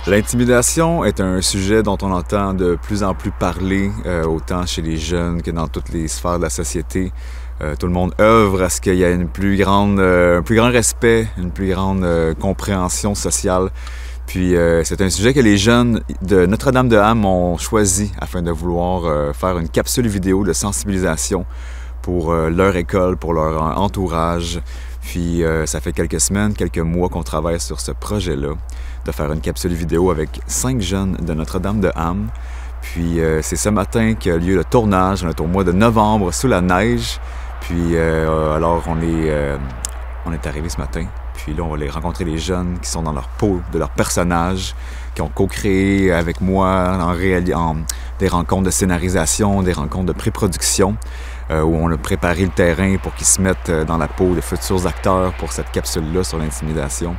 L'intimidation est un sujet dont on entend de plus en plus parler, autant chez les jeunes que dans toutes les sphères de la société. Tout le monde œuvre à ce qu'il y ait un plus grand respect, une plus grande compréhension sociale. Puis c'est un sujet que les jeunes de Notre-Dame-de-Ham ont choisi afin de vouloir faire une capsule vidéo de sensibilisation pour leur école, pour leur entourage. Puis ça fait quelques semaines, quelques mois qu'on travaille sur ce projet-là, de faire une capsule vidéo avec 5 jeunes de Notre-Dame-de-Ham. Puis c'est ce matin qu'a lieu le tournage. On est au mois de novembre, sous la neige. Puis alors on est arrivé ce matin. Puis là, on va aller rencontrer les jeunes qui sont dans leur peau de leur personnage, qui ont co-créé avec moi en des rencontres de scénarisation, des rencontres de pré-production, où on a préparé le terrain pour qu'ils se mettent dans la peau des futurs acteurs pour cette capsule-là sur l'intimidation.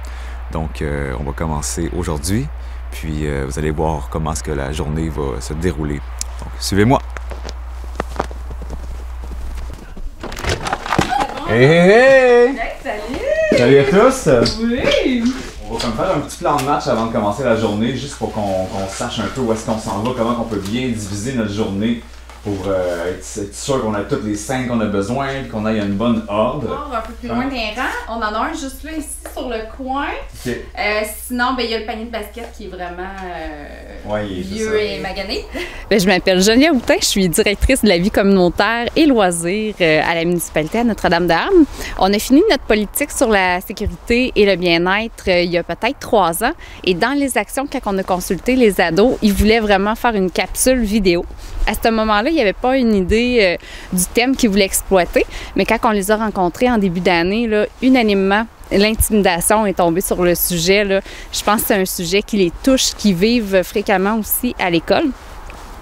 Donc, on va commencer aujourd'hui, puis vous allez voir comment est-ce que la journée va se dérouler. Donc, suivez-moi! Hey, hey, hey! Hey, salut! Salut à tous! Oui! On va comme faire un petit plan de match avant de commencer la journée, juste pour qu'on sache un peu où est-ce qu'on s'en va, comment on peut bien diviser notre journée pour être sûr qu'on a toutes les scènes qu'on a besoin et qu'on ait une bonne ordre. Un peu plus loin des rangs. On en a un juste là, ici, sur le coin. Okay. Sinon, ben, il y a le panier de basket qui est vraiment vieux et magané. Je m'appelle Geneviève Houtin, je suis directrice de la vie communautaire et loisirs à la municipalité à Notre-Dame-de-Ham. On a fini notre politique sur la sécurité et le bien-être il y a peut-être 3 ans. Et dans les actions, quand on a consulté les ados, ils voulaient vraiment faire une capsule vidéo. À ce moment-là, il n'y avait pas une idée du thème qu'ils voulaient exploiter, mais quand on les a rencontrés en début d'année, là, unanimement, l'intimidation est tombée sur le sujet. Là. Je pense que c'est un sujet qui les touche, qui vivent fréquemment aussi à l'école.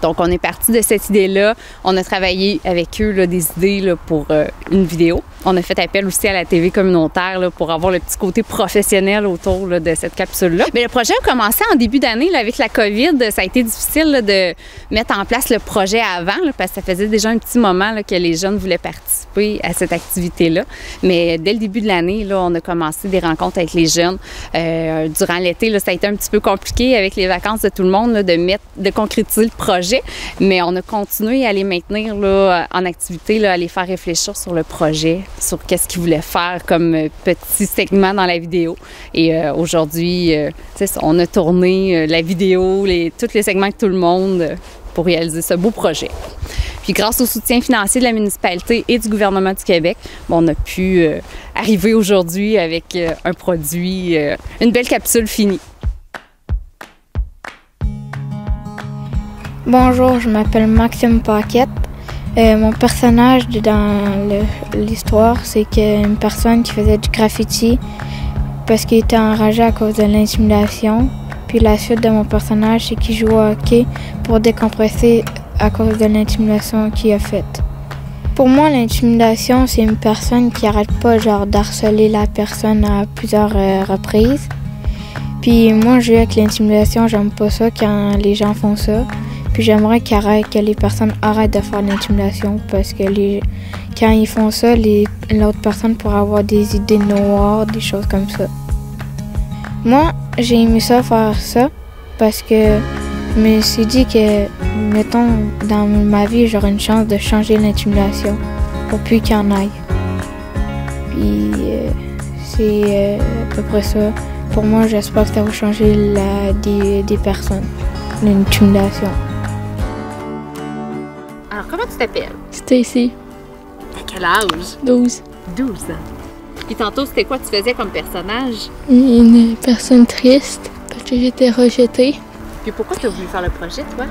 Donc, on est parti de cette idée-là. On a travaillé avec eux là, des idées là, pour une vidéo. On a fait appel aussi à la TV communautaire là, pour avoir le petit côté professionnel autour là, de cette capsule-là. Mais le projet a commencé en début d'année là, avec la COVID. Ça a été difficile là, de mettre en place le projet avant là, parce que ça faisait déjà un petit moment là, que les jeunes voulaient participer à cette activité-là. Mais dès le début de l'année, là, on a commencé des rencontres avec les jeunes. Durant l'été, là, ça a été un petit peu compliqué avec les vacances de tout le monde là, de concrétiser le projet. Mais on a continué à les maintenir là, en activité, là, à les faire réfléchir sur le projet, sur qu'est-ce qu'ils voulaient faire comme petit segment dans la vidéo. Et aujourd'hui, on a tourné la vidéo, tous les segments avec tout le monde pour réaliser ce beau projet. Puis grâce au soutien financier de la municipalité et du gouvernement du Québec, on a pu arriver aujourd'hui avec un produit, une belle capsule finie. Bonjour, je m'appelle Maxime Paquette. Mon personnage dans l'histoire, c'est une personne qui faisait du graffiti parce qu'il était enragé à cause de l'intimidation. Puis la suite de mon personnage, c'est qu'il joue au hockey pour décompresser à cause de l'intimidation qu'il a faite. Pour moi, l'intimidation, c'est une personne qui arrête pas d'harceler la personne à plusieurs reprises. Puis moi, je vis avec l'intimidation, j'aime pas ça quand les gens font ça. Puis j'aimerais que les personnes arrêtent de faire l'intimidation parce que quand ils font ça, l'autre personne pourrait avoir des idées noires, des choses comme ça. Moi, j'ai aimé ça faire ça parce que je me suis dit que, mettons, dans ma vie, j'aurais une chance de changer l'intimidation pour plus qu'il y en aille. Puis c'est à peu près ça. Pour moi, j'espère que ça va changer des personnes, l'intimidation. Alors, comment tu t'appelles? Stacy. À quel âge? 12. 12 ans. Puis tantôt, c'était quoi tu faisais comme personnage? Une personne triste parce que j'étais rejetée. Puis pourquoi tu as voulu faire le projet, toi?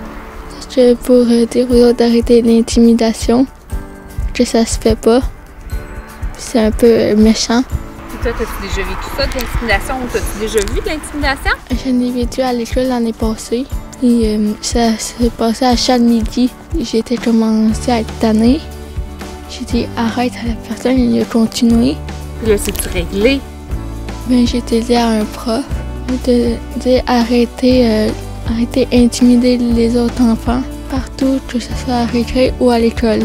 Parce que pour dire aux autres d'arrêter l'intimidation, que ça se fait pas. C'est un peu méchant. Puis toi, t'as-tu déjà vécu ça, de l'intimidation, ou t'as-tu déjà vu de l'intimidation? J'en ai vécu à l'école l'année passée. Et ça s'est passé à chaque midi. J'étais commencé à être tannée. J'ai dit arrête à la personne, il a continué. Puis là, c'est-tu réglé? Ben, j'ai dit à un prof de dire arrêtez d'intimider les autres enfants partout, que ce soit à récré ou à l'école.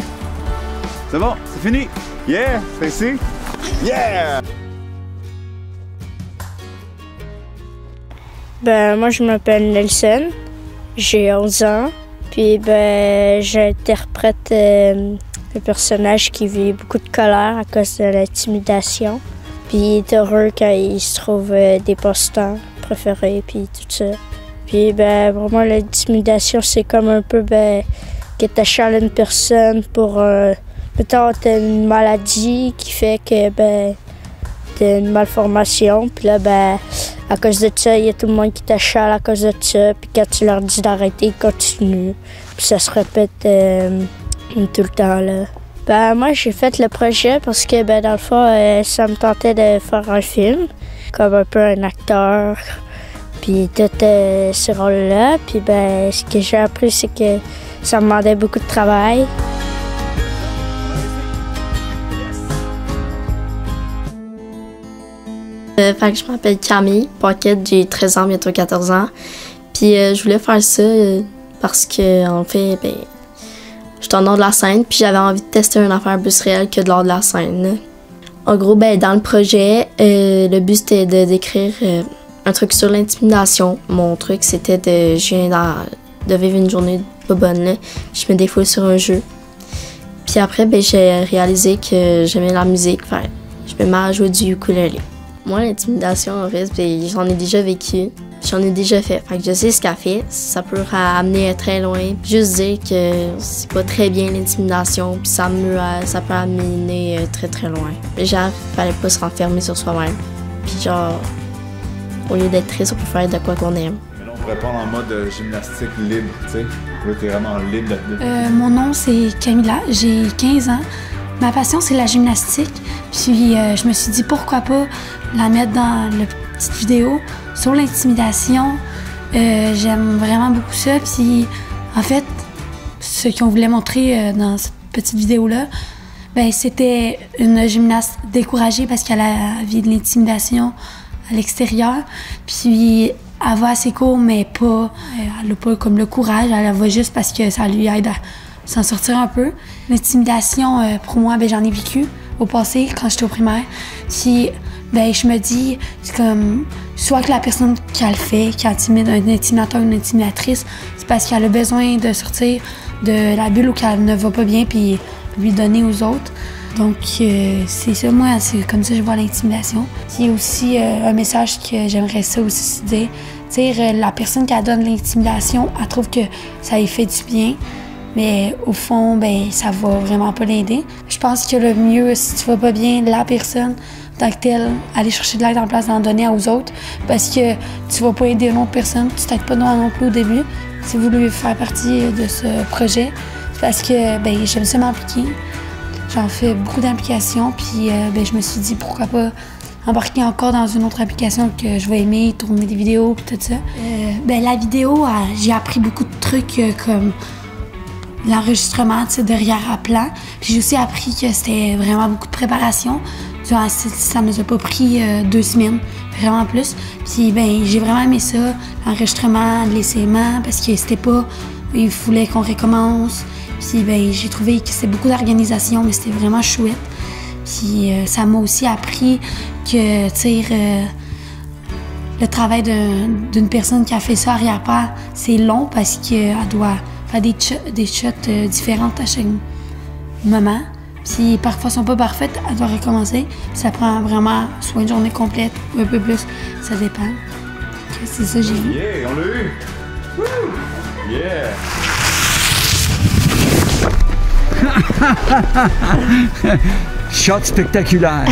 C'est bon, c'est fini! Yeah! Stacy! Yeah! Ben, moi, je m'appelle Nelson, j'ai 11 ans, puis ben, j'interprète un personnage qui vit beaucoup de colère à cause de l'intimidation. Puis il est heureux quand il se trouve des posteurs préférés, puis tout ça. Puis ben, vraiment, l'intimidation, c'est comme un peu ben, que tu achales une personne pour... mettons, t'as une maladie qui fait que ben, t'as une malformation, puis là, ben, à cause de ça, il y a tout le monde qui t'achale à cause de ça, puis quand tu leur dis d'arrêter, ils continuent. Puis ça se répète tout le temps, là. Ben, moi, j'ai fait le projet parce que, ben, dans le fond, ça me tentait de faire un film, comme un peu un acteur, puis tout ce rôle-là. Puis, ben, ce que j'ai appris, c'est que ça me demandait beaucoup de travail. Fait que je m'appelle Camille Paquette, j'ai 13 ans, bientôt 14 ans. Puis je voulais faire ça parce que, en fait, ben, j'étais en dehors de la scène, puis j'avais envie de tester une affaire plus réelle que de l'ordre de la scène. Là. En gros, ben, dans le projet, le but c'était de décrire un truc sur l'intimidation. Mon truc, c'était je viens de vivre une journée pas bonne, là. Je me défoule sur un jeu. Puis après, ben, j'ai réalisé que j'aimais la musique, fait je me mets à jouer du ukulélé. Moi, l'intimidation, en fait, ben, j'en ai déjà vécu, j'en ai déjà fait. Fait que je sais ce qu'elle fait, ça peut amener très loin. Juste dire que c'est pas très bien l'intimidation, puis ça peut amener très très loin. Genre, fallait pas se renfermer sur soi-même. Puis genre, au lieu d'être triste, on peut faire de quoi qu'on aime. Mais là, on pourrait prendre en mode gymnastique libre, tu sais. Là, t'es vraiment libre là-dedans. Mon nom, c'est Camilla, j'ai 15 ans. Ma passion, c'est la gymnastique. Puis je me suis dit, pourquoi pas la mettre dans la petite vidéo sur l'intimidation. J'aime vraiment beaucoup ça. Puis en fait, ce qu'on voulait montrer dans cette petite vidéo-là, ben, c'était une gymnaste découragée parce qu'elle a vécu de l'intimidation à l'extérieur. Puis elle va à ses cours, mais pas, elle n'a pas comme le courage. Elle va juste parce que ça lui aide à s'en sortir un peu. L'intimidation, pour moi, ben, j'en ai vécu au passé, quand j'étais au primaire. Puis, ben, je me dis, c'est comme, soit que la personne qui le fait, qui intimide un intimidateur ou une intimidatrice, c'est parce qu'elle a besoin de sortir de la bulle où qu'elle ne va pas bien, puis lui donner aux autres. Donc, c'est ça, moi, c'est comme ça que je vois l'intimidation. Il y a aussi un message que j'aimerais ça aussi dire. La personne qui donne l'intimidation, elle trouve que ça lui fait du bien. Mais au fond, ben, ça va vraiment pas l'aider. Je pense que le mieux, si tu vas pas bien, la personne, tant que telle, aller chercher de l'aide en place d'en donner aux autres. Parce que tu vas pas aider une autre personne, tu t'aides pas non plus au début. Si vous voulez faire partie de ce projet, c'est parce que ben, j'aime ça m'impliquer. J'en fais beaucoup d'implications, puis ben, je me suis dit pourquoi pas embarquer encore dans une autre application que je vais aimer, tourner des vidéos, puis tout ça. Ben, la vidéo, j'ai appris beaucoup de trucs comme l'enregistrement derrière à plan. Puis j'ai aussi appris que c'était vraiment beaucoup de préparation. Ça ne nous a pas pris 2 semaines, vraiment plus. Puis ben, j'ai vraiment aimé ça, l'enregistrement, l'essayement, parce que c'était pas... Il voulait qu'on recommence. Puis ben, j'ai trouvé que c'était beaucoup d'organisation, mais c'était vraiment chouette. Puis ça m'a aussi appris que, tu sais, le travail d'une personne qui a fait ça arrière-plan, c'est long parce qu'elle doit faire des shots différentes à chaque moment. Puis parfois, elles sont pas parfaites, elle doit recommencer. Puis ça prend vraiment soit une journée complète ou un peu plus, ça dépend. C'est ça que j'ai vu. Yeah, on l'a eu! Woo! Yeah! Shot spectaculaire!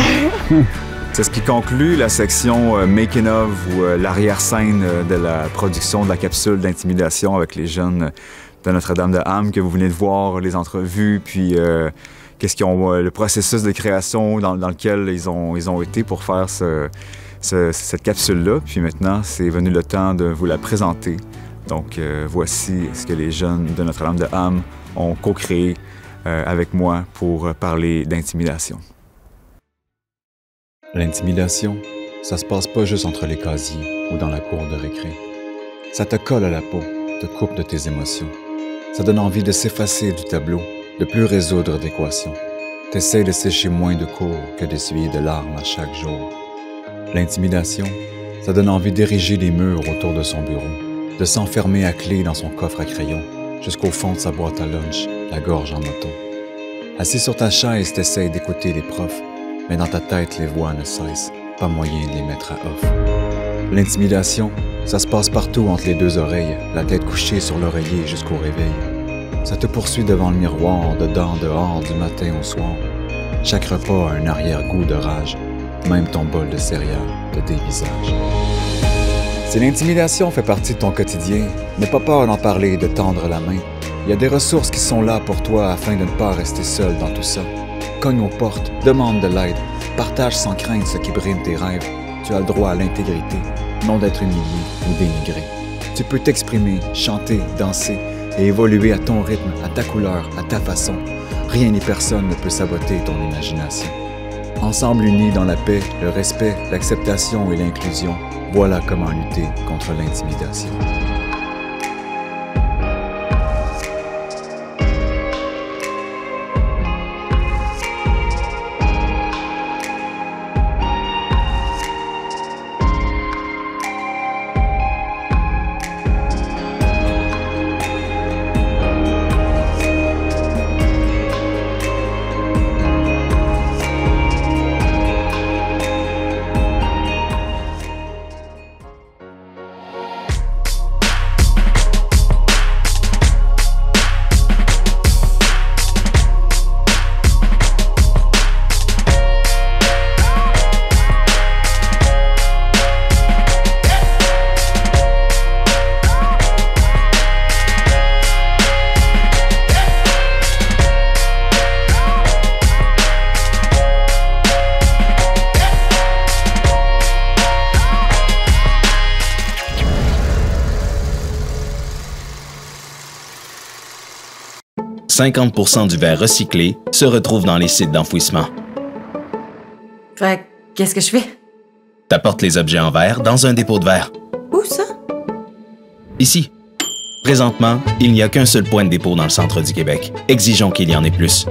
C'est ce qui conclut la section Making of ou l'arrière-scène de la production de la capsule d'intimidation avec les jeunes de Notre-Dame-de-Ham que vous venez de voir, les entrevues, puis qu'est-ce qu'ils ont, le processus de création dans lequel ils ont été pour faire cette capsule-là. Puis maintenant, c'est venu le temps de vous la présenter. Donc voici ce que les jeunes de Notre-Dame-de-Ham ont co-créé avec moi pour parler d'intimidation. L'intimidation, ça se passe pas juste entre les casiers ou dans la cour de récré. Ça te colle à la peau, te coupe de tes émotions. Ça donne envie de s'effacer du tableau, de plus résoudre d'équations. T'essayes de sécher moins de cours que d'essuyer de larmes à chaque jour. L'intimidation, Ça donne envie d'ériger les murs autour de son bureau, de s'enfermer à clé dans son coffre à crayon, jusqu'au fond de sa boîte à lunch, la gorge en moto. Assis sur ta chaise, t'essayes d'écouter les profs, mais dans ta tête, les voix ne cessent, pas moyen de les mettre à off. L'intimidation, ça se passe partout entre les deux oreilles, la tête couchée sur l'oreiller jusqu'au réveil. Ça te poursuit devant le miroir, dedans, dehors, du matin au soir. Chaque repas a un arrière-goût de rage, même ton bol de céréales te dévisage. Si l'intimidation fait partie de ton quotidien, n'aie pas peur d'en parler et de tendre la main. Il y a des ressources qui sont là pour toi afin de ne pas rester seul dans tout ça. Cogne aux portes, demande de l'aide, partage sans crainte ce qui brime tes rêves. Tu as le droit à l'intégrité, non d'être humilié ou dénigré. Tu peux t'exprimer, chanter, danser et évoluer à ton rythme, à ta couleur, à ta façon. Rien ni personne ne peut saboter ton imagination. Ensemble unis dans la paix, le respect, l'acceptation et l'inclusion, voilà comment lutter contre l'intimidation. « 50% du verre recyclé se retrouve dans les sites d'enfouissement. » Fait qu'est-ce que je fais? T'apportes les objets en verre dans un dépôt de verre. Où ça? Ici. Présentement, il n'y a qu'un seul point de dépôt dans le centre du Québec. Exigeons qu'il y en ait plus.